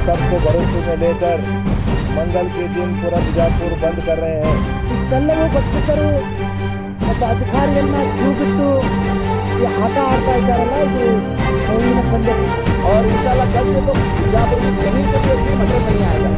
सबको भरोसे में लेकर मंगल के दिन पूरा बीजापुर बंद कर रहे हैं। ಇಷ್ಟೆಲ್ಲವೂ ಗೊತ್ತಿದ್ದರೂ ಮತ್ತು ಅಧಿಕಾರಿಗಳನ್ನ ಚೂಬಿಟ್ಟು ಈ ಆಟ ಆಡ್ತಾ ಇದ್ದಾರಲ್ಲ, ಇದು ನೋವಿನ ಸಂಗತಿ. और इंशाल्लाह कल से तो बीजापुर में कहीं से भी मटेरियल नहीं आएगा।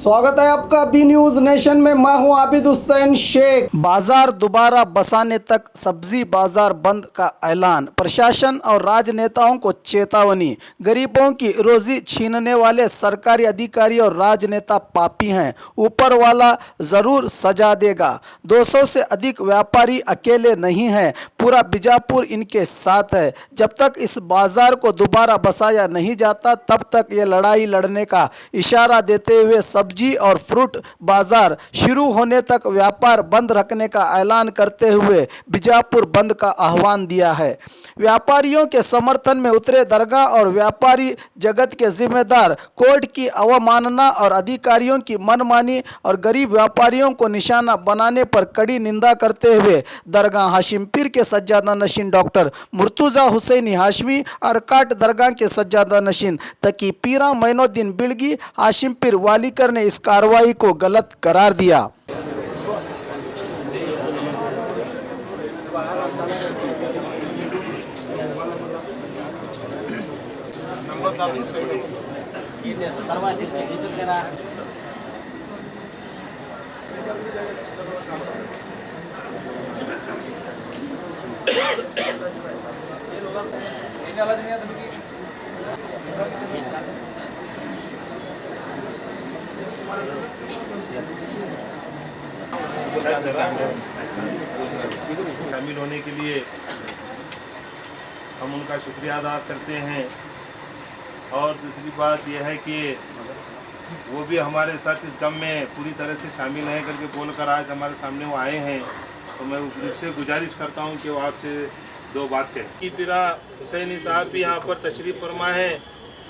स्वागत है आपका बी न्यूज नेशन में। मैं हूं आबिद हुसैन शेख। बाजार दोबारा बसाने तक सब्जी बाजार बंद का ऐलान। प्रशासन और राजनेताओं को चेतावनी। गरीबों की रोजी छीनने वाले सरकारी अधिकारी और राजनेता पापी हैं, ऊपर वाला जरूर सजा देगा। 200 से अधिक व्यापारी अकेले नहीं हैं, पूरा बीजापुर इनके साथ है। जब तक इस बाजार को दोबारा बसाया नहीं जाता तब तक ये लड़ाई लड़ने का इशारा देते हुए सब्जी और फ्रूट बाजार शुरू होने तक व्यापार बंद रखने का ऐलान करते हुए बीजापुर बंद का आह्वान दिया है। व्यापारियों के समर्थन में उतरे दरगाह और व्यापारी जगत के जिम्मेदार कोर्ट की अवमानना और अधिकारियों की मनमानी और गरीब व्यापारियों को निशाना बनाने पर कड़ी निंदा करते हुए दरगाह हाशिमपीर के सज्जादा नशीन डॉक्टर मुर्तुजा हुसैनी हाशमी, अरकाट दरगाह के सज्जादा नशीन तकी पीरा मैनुद्दीन बिलगी हाशिमपीर वालीकर ने इस कार्रवाई को गलत करार दिया। शामिल होने के लिए हम उनका शुक्रिया अदा करते हैं। और दूसरी बात यह है कि वो भी हमारे साथ इस गम में पूरी तरह से शामिल हैं करके बोलकर आज हमारे सामने वो आए हैं। तो मैं उनसे गुजारिश करता हूं कि वो आपसे दो बात कहें। कि पीरा हुसैनी साहब भी यहाँ पर तशरीफ़ फरमा है,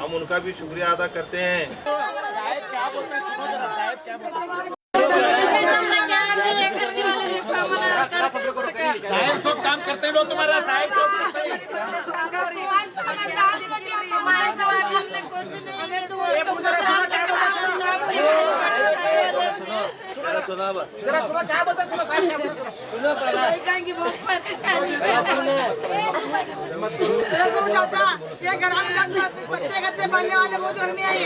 हम उनका भी शुक्रिया अदा करते हैं। साहब सब काम करते हैं लोग तुम्हारा साहब बच्चे बनने वाले वो जो नहीं आए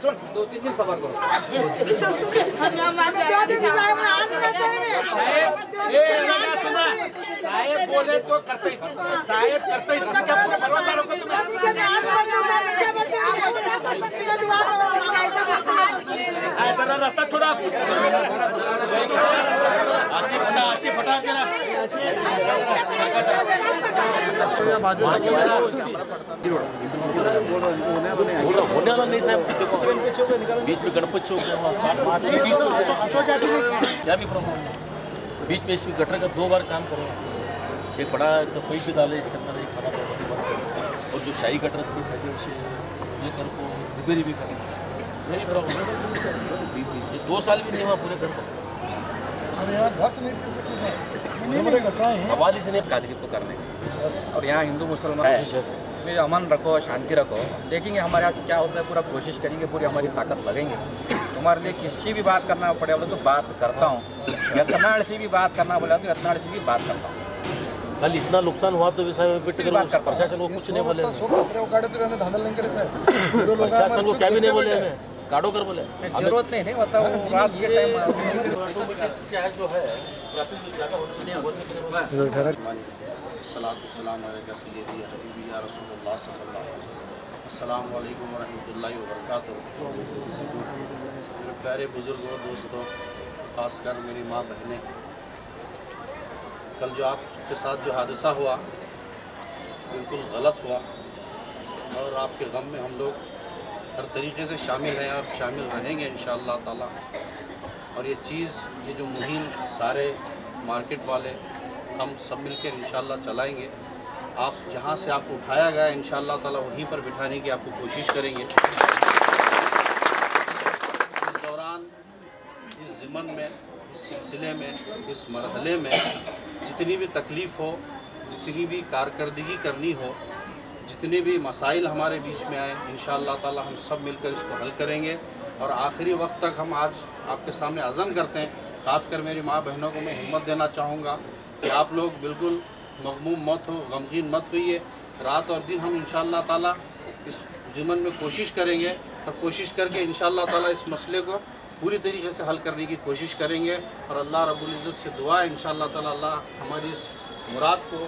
सुन 2-3 दिन सबर करो। साहेब बोले तो करते ही साहेब करते ही रास्ता छोड़ा होने वाला नहीं साहब। देखो बीच में गणपति चौक क्या भी प्रॉब्लम बीच में इसमें गटर का 2 बार काम करो। एक बड़ा तो कोई भी डाले इसके अंदर एक बड़ा और जो शाही गटर उसे ये कर को रिपेयरी भी करें। 2 साल भी नहीं हुआ पूरे कर सवाल इसने कादरी को करने और यहाँ हिंदू मुसलमान में अमन रखो, शांति रखो। देखेंगे हमारे यहाँ से क्या होता है, पूरा कोशिश करेंगे, पूरी हमारी ताकत लगेंगे। तुम्हारे लिए किसी भी बात करना पड़े बोले तो बात करता हूँ। यत्नाड़ से भी बात करना बोला तो यत्नाड़ से भी बात करता हूँ। कल इतना नुकसान हुआ तो प्रशासन को कुछ नहीं बोले, प्रशासन को क्या भी नहीं बोले, हमें काटो कर बोले जरूरत नहीं होता वो रात के टाइम जो है अस्सलाम वालेकुम वरहमतुल्लाहि वबरकातुहू। प्यारे बुजुर्गों, दोस्तों, खासकर मेरी माँ बहनें, कल जो आपके साथ जो हादसा हुआ बिल्कुल गलत हुआ और आपके गम में हम लोग हर तरीके से शामिल हैं और शामिल रहेंगे इंशाअल्लाह ताला। और ये चीज़, ये जो मुहिम सारे मार्केट वाले हम सब मिलकर इंशाअल्लाह चलाएंगे। आप जहाँ से आपको उठाया गया इंशाअल्लाह ताला वहीं पर बिठाने की आपको कोशिश करेंगे। इस दौरान, इस ज़िमन में, इस सिलसिले में, इस मरहले में जितनी भी तकलीफ़ हो, जितनी भी कारकर्दगी करनी हो, जितने भी मसाइल हमारे बीच में आए, इंशाअल्लाह ताला हम सब मिलकर इसको हल करेंगे। और आखिरी वक्त तक हम आज आपके सामने अज़म करते हैं। ख़ासकर मेरी माँ बहनों को मैं हिम्मत देना चाहूँगा कि आप लोग बिल्कुल मगमूम मत हो, गमगीन मत होइए। रात और दिन हम इंशाअल्लाह ताला इस ज़िमन में कोशिश करेंगे और कोशिश करके इंशाअल्लाह ताला इस मसले को पूरी तरीके से हल करने की कोशिश करेंगे। और अल्लाह रब्बुल इज़्ज़त से दुआ है इंशाअल्लाह ताला अल्लाह हमारी इस मुराद को,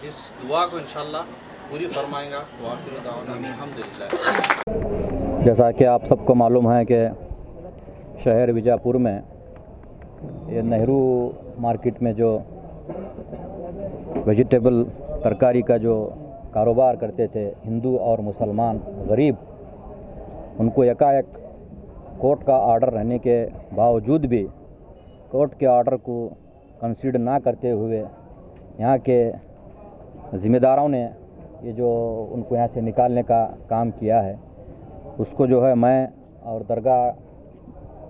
इस दुआ को इंशाअल्लाह पूरी फरमाएगा। दुआ की दावत अल्हम्दुलिल्लाह। जैसा कि आप सबको मालूम है कि शहर बीजापुर में ये नेहरू मार्केट में जो वेजिटेबल तरकारी का जो कारोबार करते थे हिंदू और मुसलमान गरीब, उनको एकाएक कोर्ट का आर्डर रहने के बावजूद भी कोर्ट के आर्डर को कंसीडर ना करते हुए यहाँ के ज़िम्मेदारों ने ये जो उनको यहाँ से निकालने का काम किया है, उसको जो है मैं और दरगाह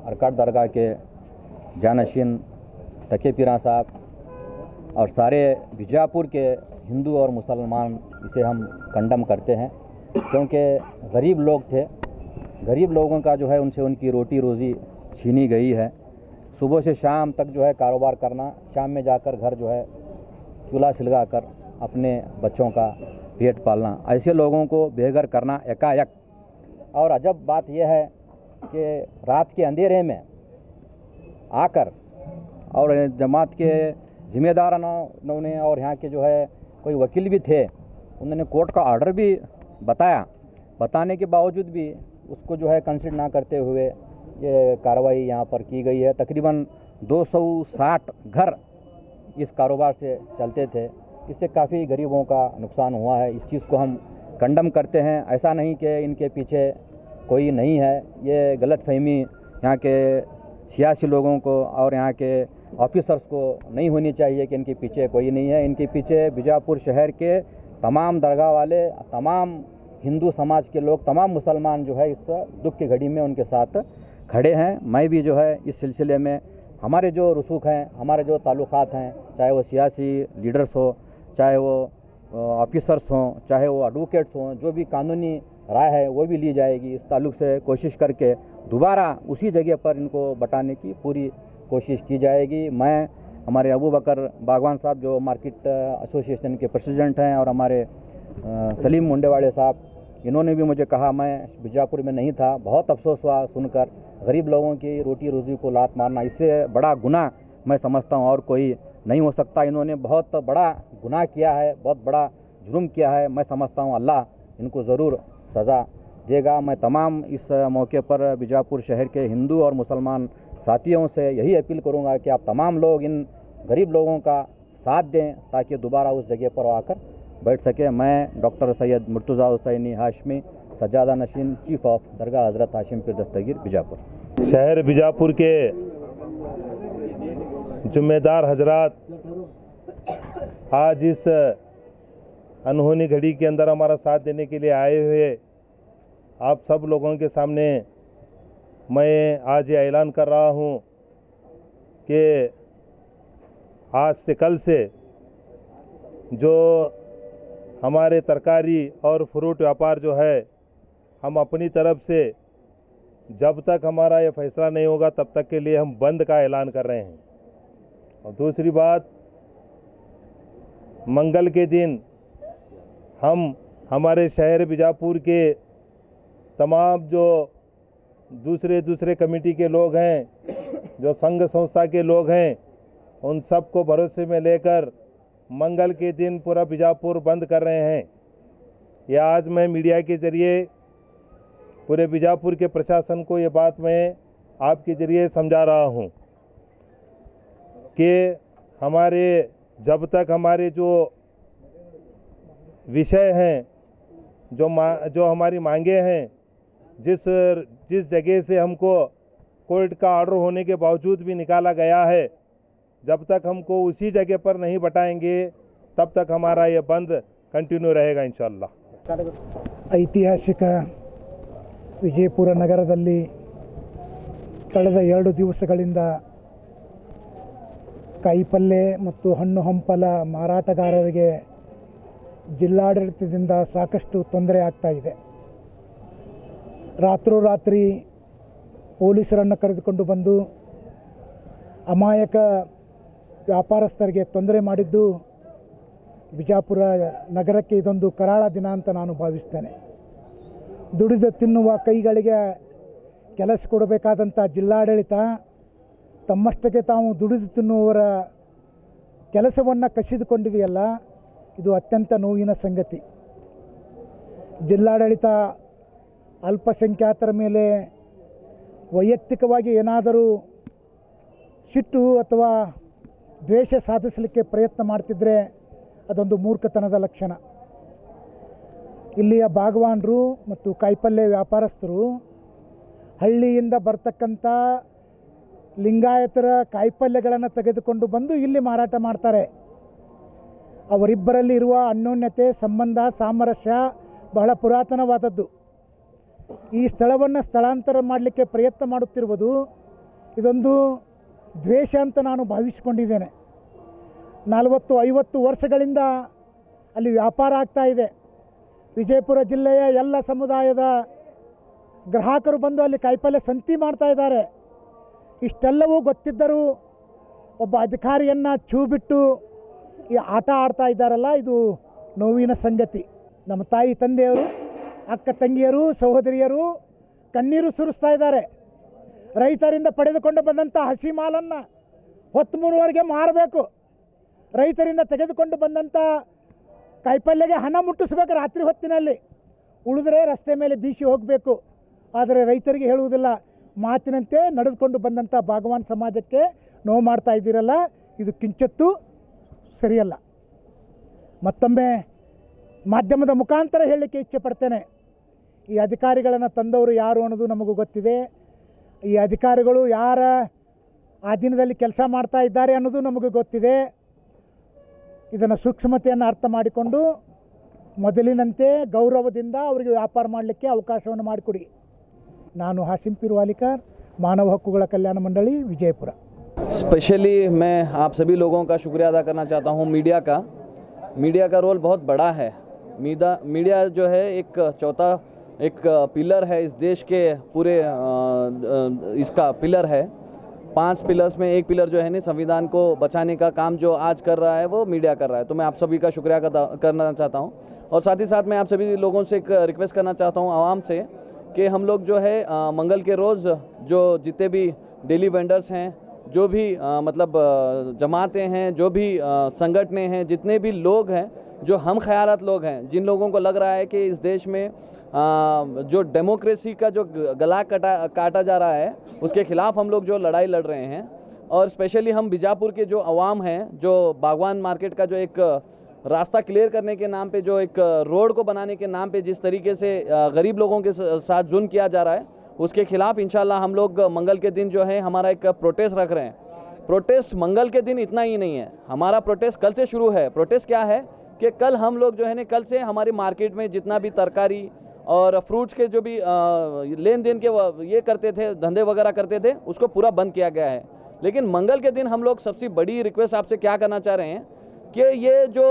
अरकाट दरगाह के जानशीन तके पीरा साहब और सारे बीजापुर के हिंदू और मुसलमान इसे हम कंडम करते हैं। क्योंकि गरीब लोग थे, गरीब लोगों का जो है उनसे उनकी रोटी रोज़ी छीनी गई है। सुबह से शाम तक जो है कारोबार करना, शाम में जाकर घर जो है चूल्हा सिलगा कर अपने बच्चों का पेट पालना, ऐसे लोगों को बेघर करना एकाएक। और अजब बात यह है कि रात के अंधेरे में आकर और जमात के ज़िम्मेदारों ने और यहाँ के जो है कोई वकील भी थे, उन्होंने कोर्ट का ऑर्डर भी बताने के बावजूद भी उसको जो है कंसिडर ना करते हुए ये कार्रवाई यहाँ पर की गई है। तकरीबन 260 घर इस कारोबार से चलते थे, इससे काफ़ी गरीबों का नुकसान हुआ है। इस चीज़ को हम कंडम करते हैं। ऐसा नहीं कि इनके पीछे कोई नहीं है, ये गलतफहमी यहाँ के सियासी लोगों को और यहाँ के ऑफिसर्स को नहीं होनी चाहिए कि इनके पीछे कोई नहीं है। इनके पीछे बीजापुर शहर के तमाम दरगाह वाले, तमाम हिंदू समाज के लोग, तमाम मुसलमान जो है इस दुख की घड़ी में उनके साथ खड़े हैं। मैं भी जो है इस सिलसिले में हमारे जो रसूख हैं, हमारे जो ताल्लुकात हैं, चाहे वो सियासी लीडर्स हो, चाहे वो ऑफिसर्स हों, चाहे वो एडवोकेट्स हों, जो भी कानूनी राय है वो भी ली जाएगी। इस ताल्लुक से कोशिश करके दोबारा उसी जगह पर इनको बटाने की पूरी कोशिश की जाएगी। मैं, हमारे अबू बकर बागवान साहब जो मार्केट एसोसिएशन के प्रेसिडेंट हैं, और हमारे सलीम मुंडेवाड़े साहब, इन्होंने भी मुझे कहा, मैं बीजापुर में नहीं था, बहुत अफसोस हुआ सुनकर, गरीब लोगों की रोटी रोज़ी को लात मारना, इससे बड़ा गुनाह मैं समझता हूँ और कोई नहीं हो सकता। इन्होंने बहुत बड़ा गुनाह किया है, बहुत बड़ा जुर्म किया है। मैं समझता हूँ अल्लाह इनको ज़रूर सज़ा देगा। मैं तमाम इस मौके पर बीजापुर शहर के हिंदू और मुसलमान साथियों से यही अपील करूँगा कि आप तमाम लोग इन गरीब लोगों का साथ दें ताकि दोबारा उस जगह पर आकर बैठ सके। मैं डॉक्टर सैयद मुर्तज़ा हुसैनी हाशमी, सज्जादा नशीन, चीफ ऑफ दरगाह हज़रत हाशिम पीर दस्तगीर बीजापुर। शहर बीजापुर के जिम्मेदार हजरात आज इस अनहोनी घड़ी के अंदर हमारा साथ देने के लिए आए हुए आप सब लोगों के सामने मैं आज ये ऐलान कर रहा हूँ कि आज से कल से जो हमारे तरकारी और फ्रूट व्यापार जो है, हम अपनी तरफ से जब तक हमारा ये फैसला नहीं होगा तब तक के लिए हम बंद का ऐलान कर रहे हैं। और दूसरी बात, मंगल के दिन हम हमारे शहर बीजापुर के तमाम जो दूसरे कमेटी के लोग हैं, जो संघ संस्था के लोग हैं, उन सब को भरोसे में लेकर मंगल के दिन पूरा बीजापुर बंद कर रहे हैं। यह आज मैं मीडिया के ज़रिए पूरे बीजापुर के प्रशासन को ये बात मैं आपके ज़रिए समझा रहा हूँ कि हमारे जब तक हमारे जो विषय हैं, जो हमारी मांगे हैं, जिस जगह से हमको कोर्ट का ऑर्डर होने के बावजूद भी निकाला गया है, जब तक हमको उसी जगह पर नहीं बैठाएंगे तब तक हमारा ये बंद कंटिन्यू रहेगा इंशाल्लाह। ಐತಿಹಾಸಿಕ ವಿಜಯಪುರ ನಗರದಲ್ಲಿ ಕಳೆದ 2 ದಿವಸಗಳಿಂದ ಕಾಯಿಪಲ್ಯ ಮತ್ತು ಹಣ್ಣು ಹಂಪಲ ಮಾರಾಟಗಾರರಿಗೆ ಜಿಲ್ಲಾಡಳಿತದಿಂದ ಸಾಕಷ್ಟು ತೊಂದರೆ ಆಗ್ತಾ ಇದೆ. ರಾತ್ರೋರಾತ್ರಿ ಪೊಲೀಸರನ್ನು ಕರೆದುಕೊಂಡು ಬಂದು ಅಮಾಯಕ ವ್ಯಾಪಾರಸ್ಥರಿಗೆ ತೊಂದರೆ ಮಾಡಿದ್ದು ಬಿಜಾಪುರ ನಗರಕ್ಕೆ ಇದೊಂದು ಕರಾಳ ದಿನ ಅಂತ ನಾನು ಭಾವಿಸ್ತೇನೆ. ದುಡಿದು ತಿನ್ನುವ ಕೈಗಳಿಗೆ ಕೆಲಸ ಕೊಡಬೇಕಾದಂಥ ಜಿಲ್ಲಾಡಳಿತ ತಮ್ಮಷ್ಟಕ್ಕೆ ತಾವು ದುಡಿದು ತಿನ್ನುವವರ ಕೆಲಸವನ್ನು ಕಸಿದುಕೊಂಡಿದೆಯಲ್ಲ, ಇದು ಅತ್ಯಂತ ನೋವಿನ ಸಂಗತಿ. ಜಿಲ್ಲಾಡಳಿತ ಅಲ್ಪಸಂಖ್ಯಾತರ ಮೇಲೆ ವೈಯಕ್ತಿಕವಾಗಿ ಏನಾದರೂ ಸಿಟ್ಟು ಅಥವಾ ದ್ವೇಷ ಸಾಧಿಸಲಿಕ್ಕೆ ಪ್ರಯತ್ನ ಮಾಡ್ತಿದ್ದರೆ ಅದೊಂದು ಮೂರ್ಖತನದ ಲಕ್ಷಣ. ಇಲ್ಲಿಯ ಬಾಗವಾನರು ಮತ್ತು ಕಾಯಿಪಲ್ಯ ವ್ಯಾಪಾರಸ್ಥರು ಹಳ್ಳಿಯಿಂದ ಬರ್ತಕ್ಕಂಥ ಲಿಂಗಾಯತರ ಕಾಯಿಪಲ್ಯಗಳನ್ನು ತೆಗೆದುಕೊಂಡು ಬಂದು ಇಲ್ಲಿ ಮಾರಾಟ ಮಾಡ್ತಾರೆ. ಅವರಿಬ್ಬರಲ್ಲಿ ಇರುವ ಅನ್ಯೋನ್ಯತೆ, ಸಂಬಂಧ, ಸಾಮರಸ್ಯ ಬಹಳ ಪುರಾತನವಾದದ್ದು. ಈ ಸ್ಥಳವನ್ನು ಸ್ಥಳಾಂತರ ಮಾಡಲಿಕ್ಕೆ ಪ್ರಯತ್ನ ಮಾಡುತ್ತಿರುವುದು ಇದೊಂದು ದ್ವೇಷ ಅಂತ ನಾನು ಭಾವಿಸಿಕೊಂಡಿದ್ದೇನೆ. 40-50 ವರ್ಷಗಳಿಂದ ಅಲ್ಲಿ ವ್ಯಾಪಾರ ಆಗ್ತಾ ಇದೆ. ವಿಜಯಪುರ ಜಿಲ್ಲೆಯ ಎಲ್ಲ ಸಮುದಾಯದ ಗ್ರಾಹಕರು ಬಂದು ಅಲ್ಲಿ ಕಾಯಿಪಲ್ಯ ಸಂತಿ ಮಾಡ್ತಾ ಇದ್ದಾರೆ. ಇಷ್ಟೆಲ್ಲವೂ ಗೊತ್ತಿದ್ದರೂ ಒಬ್ಬ ಅಧಿಕಾರಿಯನ್ನು ಛೂ ಬಿಟ್ಟು ಈ ಆಟ ಆಡ್ತಾ ಇದ್ದಾರಲ್ಲ, ಇದು ನೋವಿನ ಸಂಗತಿ. ನಮ್ಮ ತಾಯಿ ತಂದೆಯರು, ಅಕ್ಕ ತಂಗಿಯರು, ಸಹೋದರಿಯರು ಕಣ್ಣೀರು ಸುರಿಸ್ತಾ ಇದ್ದಾರೆ. ರೈತರಿಂದ ಪಡೆದುಕೊಂಡು ಬಂದಂಥ ಹಸಿ ಮಾಲನ್ನು ಹೊತ್ತು ಮುರುವರೆಗೆ ಮಾರಬೇಕು. ರೈತರಿಂದ ತೆಗೆದುಕೊಂಡು ಬಂದಂಥ ಕಾಯಿಪಲ್ಯಗೆ ಹಣ ಮುಟ್ಟಿಸ್ಬೇಕು ರಾತ್ರಿ ಹೊತ್ತಿನಲ್ಲಿ, ಉಳಿದ್ರೆ ರಸ್ತೆ ಮೇಲೆ ಬೀಸಿ ಹೋಗಬೇಕು. ಆದರೆ ರೈತರಿಗೆ ಹೇಳುವುದಿಲ್ಲ. ಮಾತಿನಂತೆ ನಡೆದುಕೊಂಡು ಬಂದಂಥ ಬಾಗವಾನ್ ಸಮಾಜಕ್ಕೆ ನೋವು ಮಾಡ್ತಾ ಇದ್ದೀರಲ್ಲ, ಇದು ಕಿಂಚತ್ತೂ ಸರಿಯಲ್ಲ. ಮತ್ತೊಮ್ಮೆ ಮಾಧ್ಯಮದ ಮುಖಾಂತರ ಹೇಳಲಿಕ್ಕೆ ಇಚ್ಛೆ ಪಡ್ತೇನೆ, ಈ ಅಧಿಕಾರಿಗಳನ್ನು ತಂದವರು ಯಾರು ಅನ್ನೋದು ನಮಗೂ ಗೊತ್ತಿದೆ. ಈ ಅಧಿಕಾರಿಗಳು ಯಾರ ಅಧೀನದಲ್ಲಿ ಕೆಲಸ ಮಾಡ್ತಾ ಇದ್ದಾರೆ ಅನ್ನೋದು ನಮಗೂ ಗೊತ್ತಿದೆ. ಇದನ್ನು ಸೂಕ್ಷ್ಮತೆಯನ್ನು ಅರ್ಥ ಮಾಡಿಕೊಂಡು ಮೊದಲಿನಂತೆ ಗೌರವದಿಂದ ಅವರಿಗೆ ವ್ಯಾಪಾರ ಮಾಡಲಿಕ್ಕೆ ಅವಕಾಶವನ್ನು ಮಾಡಿಕೊಡಿ. ನಾನು ಹಾಸಿಂ ಪಿರ್ವಾಲಿಕರ್, ಮಾನವ ಹಕ್ಕುಗಳ ಕಲ್ಯಾಣ ಮಂಡಳಿ, ವಿಜಯಪುರ. स्पेशली मैं आप सभी लोगों का शुक्रिया अदा करना चाहता हूं मीडिया का रोल बहुत बड़ा है। मीडिया जो है एक पिलर है इस देश के पूरे इसका पिलर है। 5 पिलर्स में एक पिलर जो है ना संविधान को बचाने का काम जो आज कर रहा है वो मीडिया कर रहा है। तो मैं आप सभी का शुक्रिया करना चाहता हूँ। और साथ ही साथ मैं आप सभी लोगों से एक रिक्वेस्ट करना चाहता हूँ आवाम से कि हम लोग जो है मंगल के रोज़ जो जितने भी डेली वेंडर्स हैं, जो भी मतलब जमातें हैं, जो भी संगठनें हैं, जितने भी लोग हैं, जो हम ख़यालात लोग हैं, जिन लोगों को लग रहा है कि इस देश में जो डेमोक्रेसी का जो गला काटा जा रहा है उसके ख़िलाफ़ हम लोग जो लड़ाई लड़ रहे हैं। और स्पेशली हम बीजापुर के जो अवाम हैं, जो बागवान मार्केट का जो एक रास्ता क्लियर करने के नाम पे, जो एक रोड को बनाने के नाम पे जिस तरीके से गरीब लोगों के साथ जुल्म किया जा रहा है, उसके खिलाफ़ इंशाल्लाह हम लोग मंगल के दिन जो है हमारा एक प्रोटेस्ट रख रहे हैं। प्रोटेस्ट मंगल के दिन इतना ही नहीं है, हमारा प्रोटेस्ट कल से शुरू है। प्रोटेस्ट क्या है कि कल हम लोग जो है ना, कल से हमारी मार्केट में जितना भी तरकारी और फ्रूट्स के जो भी लेन देन के ये करते थे, धंधे वगैरह करते थे, उसको पूरा बंद किया गया है। लेकिन मंगल के दिन हम लोग सबसे बड़ी रिक्वेस्ट आपसे क्या करना चाह रहे हैं कि ये जो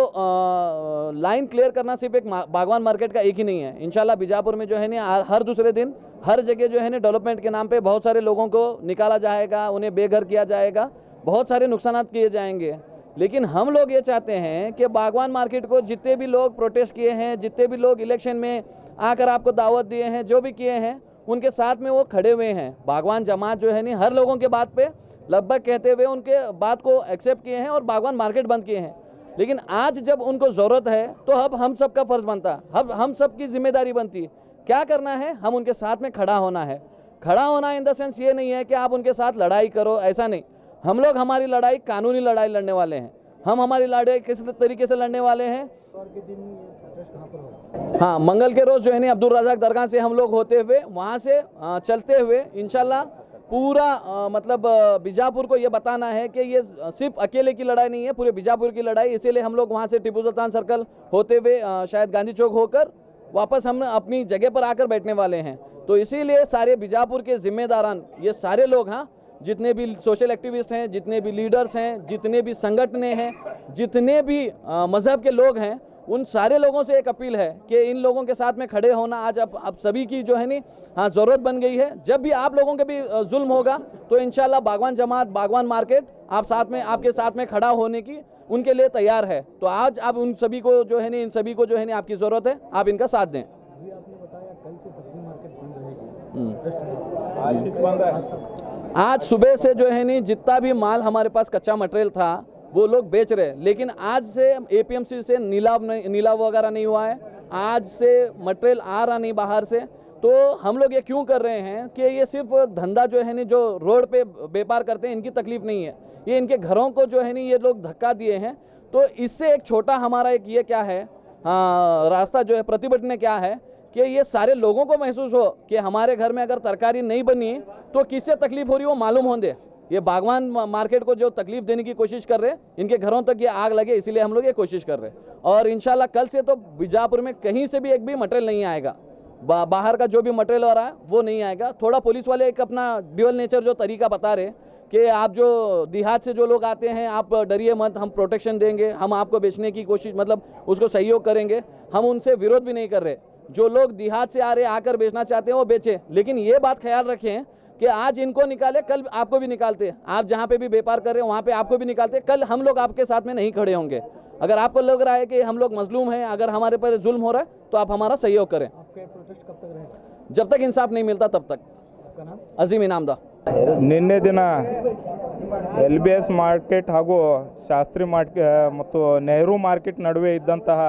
लाइन क्लियर करना सिर्फ एक बागवान मार्केट का एक ही नहीं है। इंशाल्लाह बीजापुर में जो है ना हर दूसरे दिन हर जगह जो है ना डेवलपमेंट के नाम पे बहुत सारे लोगों को निकाला जाएगा, उन्हें बेघर किया जाएगा, बहुत सारे नुकसानात किए जाएंगे। लेकिन हम लोग ये चाहते हैं कि बागवान मार्केट को जितने भी लोग प्रोटेस्ट किए हैं, जितने भी लोग इलेक्शन में आकर आपको दावत दिए हैं, जो भी किए हैं, उनके साथ में वो खड़े हुए हैं। बागवान जमात जो है ना हर लोगों के बात पे लगभग कहते हुए उनके बात को एक्सेप्ट किए हैं और बागवान मार्केट बंद किए हैं। लेकिन आज जब उनको ज़रूरत है तो अब हम सब का फ़र्ज़ बनता है, अब हम सब की जिम्मेदारी बनती है। क्या करना है? हम उनके साथ में खड़ा होना है। खड़ा होना इन द सेंस ये नहीं है कि आप उनके साथ लड़ाई करो, ऐसा नहीं। हम लोग हमारी लड़ाई कानूनी लड़ाई लड़ने वाले हैं। हम हमारी लड़ाई किस तरीके से लड़ने वाले हैं। हाँ, मंगल के रोज़ जो है ना अब्दुल रज़ाक दरगाह से हम लोग होते हुए वहाँ से चलते हुए इंशाल्लाह पूरा मतलब बीजापुर को ये बताना है कि ये सिर्फ अकेले की लड़ाई नहीं है, पूरे बीजापुर की लड़ाई। इसीलिए हम लोग वहाँ से टीपू सुल्तान सर्कल होते हुए शायद गांधी चौक होकर वापस हम अपनी जगह पर आकर बैठने वाले हैं। तो इसीलिए सारे बीजापुर के जिम्मेदारान ये सारे लोग, हाँ, जितने भी सोशल एक्टिविस्ट हैं, जितने भी लीडर्स हैं, जितने भी संगठनें हैं, जितने भी मज़हब के लोग हैं, उन सारे लोगों से एक अपील है कि इन लोगों के साथ में खड़े होना आज अब सभी की जो है नी हाँ ज़रूरत बन गई है। जब भी आप लोगों के भी जुल्म होगा तो इंशाल्लाह बागवान जमात, बागवान मार्केट आपके साथ में खड़ा होने की उनके लिए तैयार है। तो आज आप उन सभी को जो है नी इन सभी को जो है नी आपकी ज़रूरत है, आप इनका साथ दें। अभी आपने बताया कल से सब्जी मार्केट बंद रहेगी, आज सुबह से जो है नी जितना भी माल हमारे पास कच्चा मटेरियल था वो लोग बेच रहे हैं, लेकिन आज से एपीएमसी से नीलाव वगैरह नहीं हुआ है, आज से मटेरियल आ रहा नहीं बाहर से। तो हम लोग ये क्यों कर रहे हैं कि ये सिर्फ धंधा जो है नी जो रोड पे व्यापार करते हैं इनकी तकलीफ नहीं है, ये इनके घरों को जो है नी ये लोग धक्का दिए हैं। तो इससे एक छोटा हमारा एक ये क्या है रास्ता जो है प्रतिभटने क्या है कि ये सारे लोगों को महसूस हो कि हमारे घर में अगर तरकारी नहीं बनी तो किससे तकलीफ हो रही है वो मालूम होंगे। ये बागवान मार्केट को जो तकलीफ देने की कोशिश कर रहे हैं, इनके घरों तक ये आग लगे, इसीलिए हम लोग ये कोशिश कर रहे हैं। और इंशाल्लाह कल से तो बीजापुर में कहीं से भी एक भी मटेरियल नहीं आएगा, बाहर का जो भी मटेरियल आ रहा है वो नहीं आएगा। थोड़ा पुलिस वाले एक अपना ड्यूअल नेचर जो तरीका बता रहे कि आप जो देहात से जो लोग आते हैं आप डरिए मत, हम प्रोटेक्शन देंगे, हम आपको बेचने की कोशिश मतलब उसको सहयोग करेंगे, हम उनसे विरोध भी नहीं कर रहे। जो लोग देहात से आ रहे आकर बेचना चाहते हैं वो बेचें, लेकिन ये बात ख्याल रखें कि आज इनको निकाले कल आपको भी निकालते, आप जहाँ पे भी व्यापार कर रहे हैं वहाँ पे आपको भी निकालते, कल हम लोग आपके साथ में नहीं खड़े होंगे। अगर आपको लग रहा है कि हम लोग मजलूम हैं, अगर हमारे पर जुल्म हो रहा है तो आप हमारा सहयोग करें। आपका प्रोटेस्ट कब तक रहेगा? जब तक इंसाफ नहीं मिलता तब तक। आपका नाम? अजीम इनामदा। ನಿನ್ನೆ ದಿನ LBS ಮಾರ್ಕೆಟ್ ಹಾಗೂ ಶಾಸ್ತ್ರಿ ಮತ್ತು ನೆಹರು ಮಾರ್ಕೆಟ್ ನಡುವೆ ಇದ್ದಂತಹ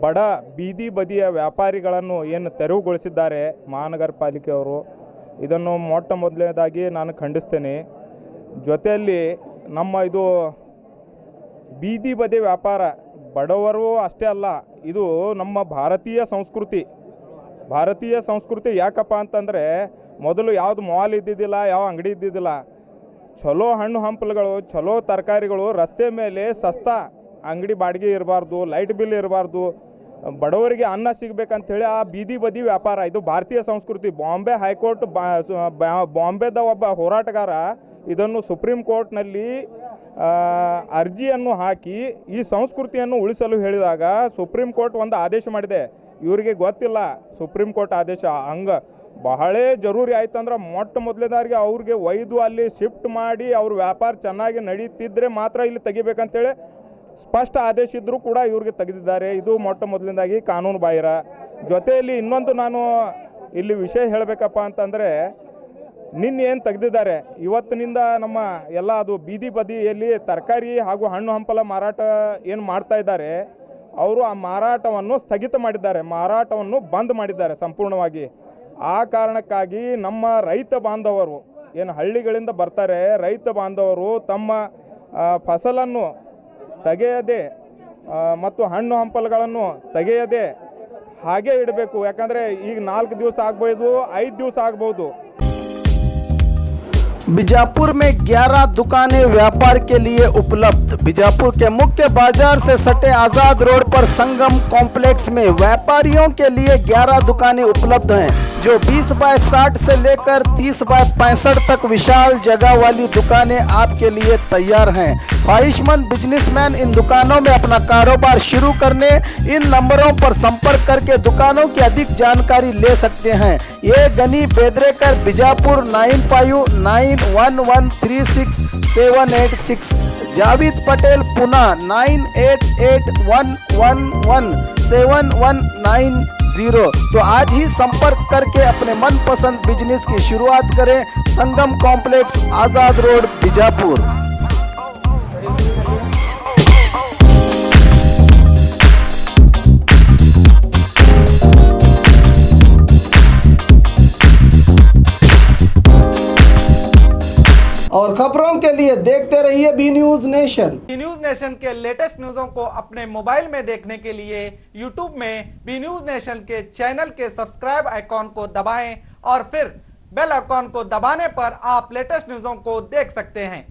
ಬಡ ಬೀದಿ ಬದಿಯ ವ್ಯಾಪಾರಿಗಳನ್ನು ಏನು ತೆರವುಗೊಳಿಸಿದ್ದಾರೆ ಮಹಾನಗರ ಪಾಲಿಕೆಯವರು, ಇದನ್ನು ಮೊಟ್ಟ ಮೊದಲನೇದಾಗಿ ನಾನು ಖಂಡಿಸ್ತೇನೆ. ಜೊತೆಯಲ್ಲಿ ನಮ್ಮ ಇದು ಬೀದಿ ಬದಿ ವ್ಯಾಪಾರ ಬಡವರು ಅಷ್ಟೇ ಅಲ್ಲ, ಇದು ನಮ್ಮ ಭಾರತೀಯ ಸಂಸ್ಕೃತಿ ಯಾಕಪ್ಪ ಅಂತಂದರೆ ಮೊದಲು ಯಾವುದು ಮಾಲ್ ಇದ್ದಿದ್ದಿಲ್ಲ, ಯಾವ ಅಂಗಡಿ ಇದ್ದಿದ್ದಿಲ್ಲ. ಚಲೋ ಹಣ್ಣು ಹಂಪಲುಗಳು, ಚಲೋ ತರಕಾರಿಗಳು ರಸ್ತೆ ಮೇಲೆ ಸಸ್ತಾ, ಅಂಗಡಿ ಬಾಡಿಗೆ ಇರಬಾರ್ದು, ಲೈಟ್ ಬಿಲ್ ಇರಬಾರ್ದು, ಬಡವರಿಗೆ ಅನ್ನ ಸಿಗಬೇಕಂತೇಳಿ ಆ ಬೀದಿ ಬದಿ ವ್ಯಾಪಾರ ಇದು ಭಾರತೀಯ ಸಂಸ್ಕೃತಿ. ಬಾಂಬೆ ಹೈಕೋರ್ಟ್ ಬಾಂಬೆದ ಒಬ್ಬ ಹೋರಾಟಗಾರ ಇದನ್ನು ಸುಪ್ರೀಂ ಕೋರ್ಟ್ನಲ್ಲಿ ಅರ್ಜಿಯನ್ನು ಹಾಕಿ ಈ ಸಂಸ್ಕೃತಿಯನ್ನು ಉಳಿಸಲು ಹೇಳಿದಾಗ ಸುಪ್ರೀಂ ಕೋರ್ಟ್ ಒಂದು ಆದೇಶ ಮಾಡಿದೆ. ಇವರಿಗೆ ಗೊತ್ತಿಲ್ಲ ಸುಪ್ರೀಂ ಕೋರ್ಟ್ ಆದೇಶ ಹಂಗೆ ಬಹಳ ಜರೂರಿ ಆಯ್ತಂದ್ರೆ ಮೊಟ್ಟ ಮೊದಲನೇದಾರಿಗೆ ಅವ್ರಿಗೆ ಒಯ್ದು ಅಲ್ಲಿ ಶಿಫ್ಟ್ ಮಾಡಿ ಅವ್ರ ವ್ಯಾಪಾರ ಚೆನ್ನಾಗಿ ನಡೀತಿದ್ರೆ ಮಾತ್ರ ಇಲ್ಲಿ ತೆಗಿಬೇಕಂತೇಳಿ ಸ್ಪಷ್ಟ ಆದೇಶ ಇದ್ದರೂ ಕೂಡ ಇವ್ರಿಗೆ ತೆಗೆದಿದ್ದಾರೆ. ಇದು ಮೊಟ್ಟ ಮೊದಲನೇದಾಗಿ ಕಾನೂನು ಬಾಹಿರ. ಜೊತೆಯಲ್ಲಿ ಇನ್ನೊಂದು ನಾನು ಇಲ್ಲಿ ವಿಷಯ ಹೇಳಬೇಕಪ್ಪ ಅಂತಂದರೆ, ನಿನ್ನೆ ಏನು ತೆಗೆದಿದ್ದಾರೆ ಇವತ್ತಿನಿಂದ ನಮ್ಮ ಎಲ್ಲ ಅದು ಬೀದಿ ಬದಿಯಲ್ಲಿ ತರಕಾರಿ ಹಾಗೂ ಹಣ್ಣು ಹಂಪಲ ಮಾರಾಟ ಏನು ಮಾಡ್ತಾ ಇದ್ದಾರೆ ಅವರು ಆ ಮಾರಾಟವನ್ನು ಸ್ಥಗಿತ ಮಾಡಿದ್ದಾರೆ, ಮಾರಾಟವನ್ನು ಬಂದ್ ಮಾಡಿದ್ದಾರೆ ಸಂಪೂರ್ಣವಾಗಿ. ಆ ಕಾರಣಕ್ಕಾಗಿ ನಮ್ಮ ರೈತ ಬಾಂಧವರು ಏನು ಹಳ್ಳಿಗಳಿಂದ ಬರ್ತಾರೆ, ರೈತ ಬಾಂಧವರು ತಮ್ಮ ಫಸಲನ್ನು ತೆಗೆಯದೆ ಮತ್ತು ಹಣ್ಣು ಹಂಪಲುಗಳನ್ನು ತೆಗೆಯದೆ ಹಾಗೆ ಇಡಬೇಕು. ಯಾಕಂದರೆ ಈಗ 4 ದಿವಸ ಆಗ್ಬೋದು, 5 ದಿವಸ ಆಗ್ಬೋದು. बीजापुर में 11 दुकानें व्यापार के लिए उपलब्ध। बीजापुर के मुख्य बाजार से सटे आज़ाद रोड पर संगम कॉम्प्लेक्स में व्यापारियों के लिए 11 दुकानें उपलब्ध हैं, जो 20 बाय 60 से लेकर 30 बाय 65 तक विशाल जगह वाली दुकानें आपके लिए तैयार हैं। ख्वाहिशमंद बिजनेसमैन इन दुकानों में अपना कारोबार शुरू करने इन नंबरों पर संपर्क करके दुकानों की अधिक जानकारी ले सकते हैं। ये गनी बेदरेकर बीजापुर 9591136786, जावेद पटेल पुणे 9881117190। तो आज ही संपर्क करके अपने मनपसंद बिजनेस की शुरुआत करें। Sangam complex, Azad road, Bijapur. और और खबरों के लिए देखते रहिए B News Nation. B News Nation के लेटेस्ट न्यूज़ों को अपने मोबाइल में देखने के लिए यूट्यूब में बी न्यूज नेशन के चैनल के सब्सक्राइब आइकॉन को दबाएं और फिर बेल आइकॉन को दबाने पर आप लेटेस्ट न्यूज़ों को देख सकते हैं।